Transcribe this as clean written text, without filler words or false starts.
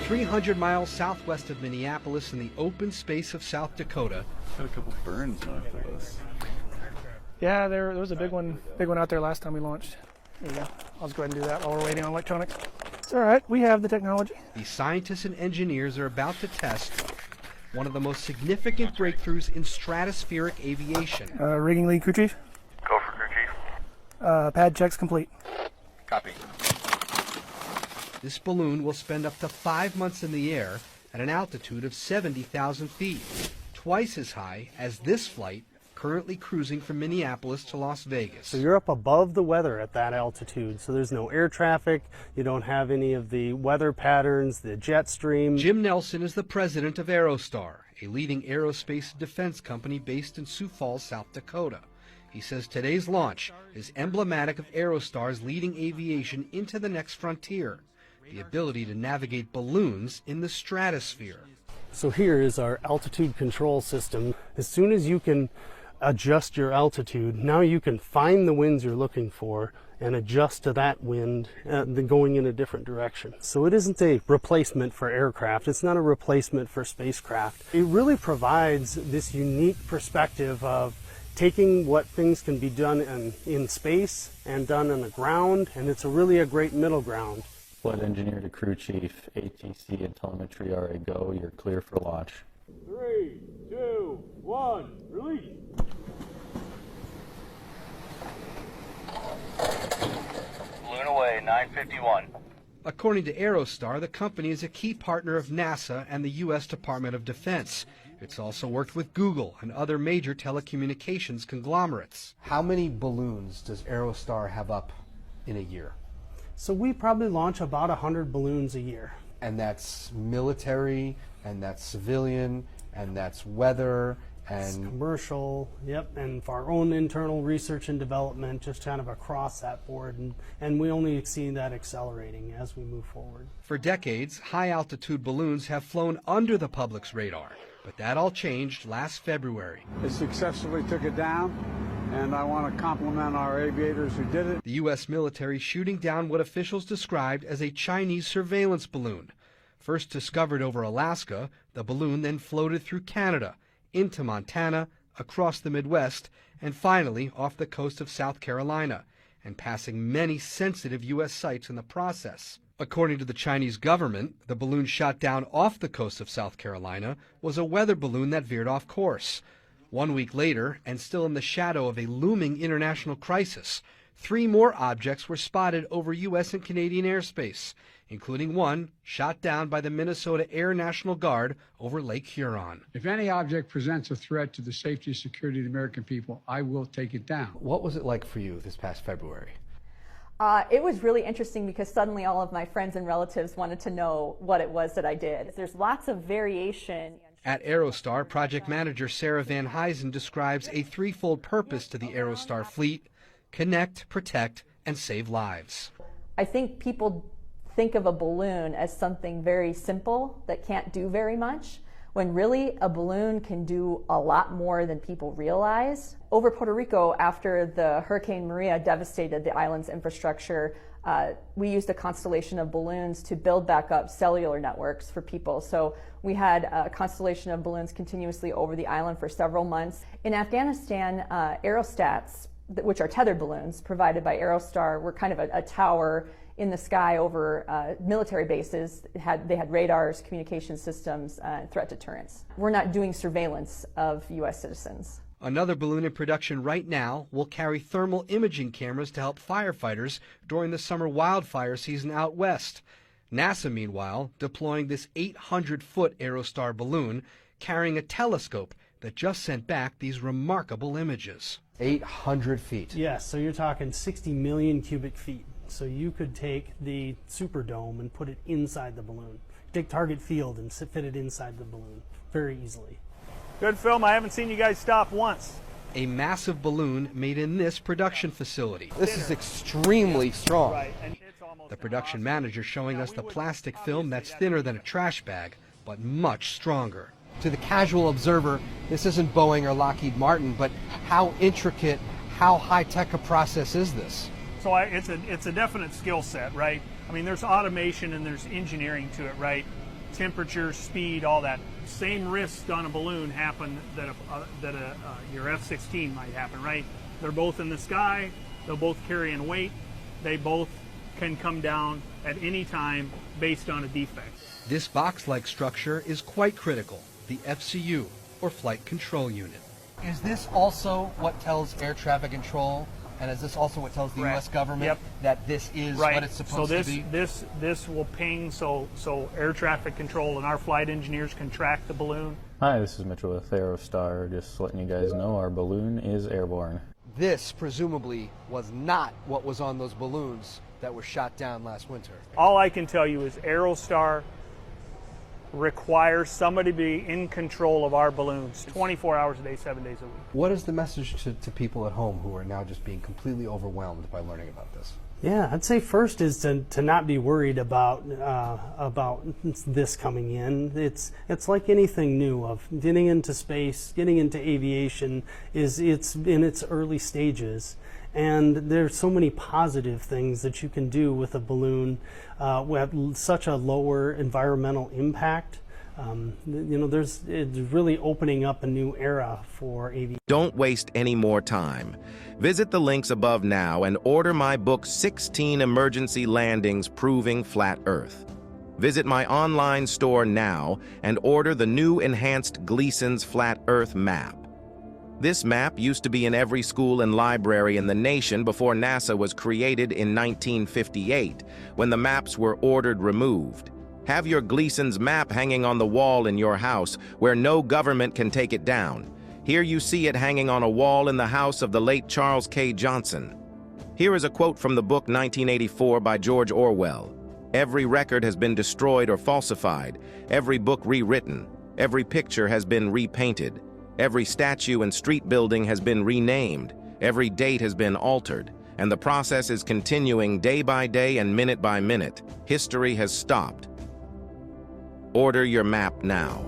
300 miles southwest of Minneapolis in the open space of South Dakota. Got a couple burns north of us. Yeah, there was a big one out there last time we launched. There you go. I'll just go ahead and do that while we're waiting on electronics. It's all right. We have the technology. The scientists and engineers are about to test one of the most significant breakthroughs in stratospheric aviation. Rigging lead, crew chief. Go for crew chief. Pad checks complete. Copy. This balloon will spend up to 5 months in the air at an altitude of 70,000 feet, twice as high as this flight currently cruising from Minneapolis to Las Vegas. So you're up above the weather at that altitude, so there's no air traffic, you don't have any of the weather patterns, the jet stream. Jim Nelson is the president of Aerostar, a leading aerospace defense company based in Sioux Falls, South Dakota. He says today's launch is emblematic of Aerostar's leading aviation into the next frontier, the ability to navigate balloons in the stratosphere. So here is our altitude control system. As soon as you can adjust your altitude, now you can find the winds you're looking for and adjust to that wind going in a different direction. So it isn't a replacement for aircraft, it's not a replacement for spacecraft. It really provides this unique perspective of taking what things can be done in space and done on the ground, and it's really a great middle ground. Flight engineer to crew chief, ATC and telemetry are a go. You're clear for launch. 3, 2, 1, release. Balloon away, 951. According to Aerostar, the company is a key partner of NASA and the U.S. Department of Defense. It's also worked with Google and other major telecommunications conglomerates. How many balloons does Aerostar have up in a year? So we probably launch about 100 balloons a year. And that's military, and that's civilian, and that's weather, It's and commercial, yep, and for our own internal research and development, just kind of across that board, and we only see that accelerating as we move forward. for decades, high-altitude balloons have flown under the public's radar. But that all changed last February. They successfully took it down, and I want to compliment our aviators who did it. The U.S. military shooting down what officials described as a Chinese surveillance balloon. First discovered over Alaska, the balloon then floated through Canada, into Montana, across the Midwest, and finally off the coast of South Carolina, and passing many sensitive U.S. sites in the process. According to the Chinese government, the balloon shot down off the coast of South Carolina was a weather balloon that veered off course. 1 week later, and still in the shadow of a looming international crisis, 3 more objects were spotted over U.S. and Canadian airspace, including one shot down by the Minnesota Air National Guard over Lake Huron. If any object presents a threat to the safety and security of the American people, I will take it down. What was it like for you this past February? It was really interesting because suddenly all of my friends and relatives wanted to know what it was that I did. There's lots of variation. At Aerostar, project manager Sarah Van Huysen describes a threefold purpose to the Aerostar fleet: connect, protect, and save lives. I think people think of a balloon as something very simple that can't do very much, when really a balloon can do a lot more than people realize. Over Puerto Rico, after the Hurricane Maria devastated the island's infrastructure, we used a constellation of balloons to build back up cellular networks for people. So we had a constellation of balloons continuously over the island for several months. In Afghanistan, aerostats, which are tethered balloons provided by Aerostar, were kind of a tower in the sky over military bases. They had radars, communication systems, threat deterrence. We're not doing surveillance of U.S. citizens. Another balloon in production right now will carry thermal imaging cameras to help firefighters during the summer wildfire season out west. NASA, meanwhile, deploying this 800-foot Aerostar balloon carrying a telescope that just sent back these remarkable images. 800 feet. Yes, so you're talking 60 million cubic feet. So you could take the Superdome and put it inside the balloon. Take Target Field and fit it inside the balloon very easily. Good film. I haven't seen you guys stop once. A massive balloon made in this production facility. This is extremely strong. Right. And it's almost The production manager showing us the plastic film that's thinner than a trash bag, but much stronger. To the casual observer, this isn't Boeing or Lockheed Martin, but how intricate, how high-tech a process is this? So it's a definite skill set, right? I mean, there's automation and there's engineering to it, right? temperature, speed, all that. Same risks on a balloon happen that your F-16 might happen, right? They're both in the sky, they're both carrying weight, they both can come down at any time based on a defect. This box-like structure is quite critical, the FCU, or Flight Control Unit. Is this also what tells air traffic control, and is this also what tells the U.S. government that this is what it's supposed to be? This will ping so air traffic control and our flight engineers can track the balloon. Hi, this is Mitchell with Aerostar. Just letting you guys know our balloon is airborne. This presumably was not what was on those balloons that were shot down last winter. All I can tell you is Aerostar requires somebody to be in control of our balloons 24 hours a day, 7 days a week. What is the message to people at home who are now just being completely overwhelmed by learning about this? Yeah, I'd say first is to not be worried about this coming in. It's like anything new of getting into space, getting into aviation. It's in its early stages, and there's so many positive things that you can do with a balloon with such a lower environmental impact. It's really opening up a new era for aviation. Don't waste any more time. Visit the links above now and order my book, 16 Emergency Landings Proving Flat Earth. Visit my online store now and order the new enhanced Gleason's Flat Earth map. This map used to be in every school and library in the nation before NASA was created in 1958, when the maps were ordered removed. Have your Gleason's map hanging on the wall in your house where no government can take it down. Here you see it hanging on a wall in the house of the late Charles K. Johnson. Here is a quote from the book 1984 by George Orwell. Every record has been destroyed or falsified, every book rewritten, every picture has been repainted, every statue and street building has been renamed, every date has been altered, and the process is continuing day by day and minute by minute. History has stopped. Order your map now.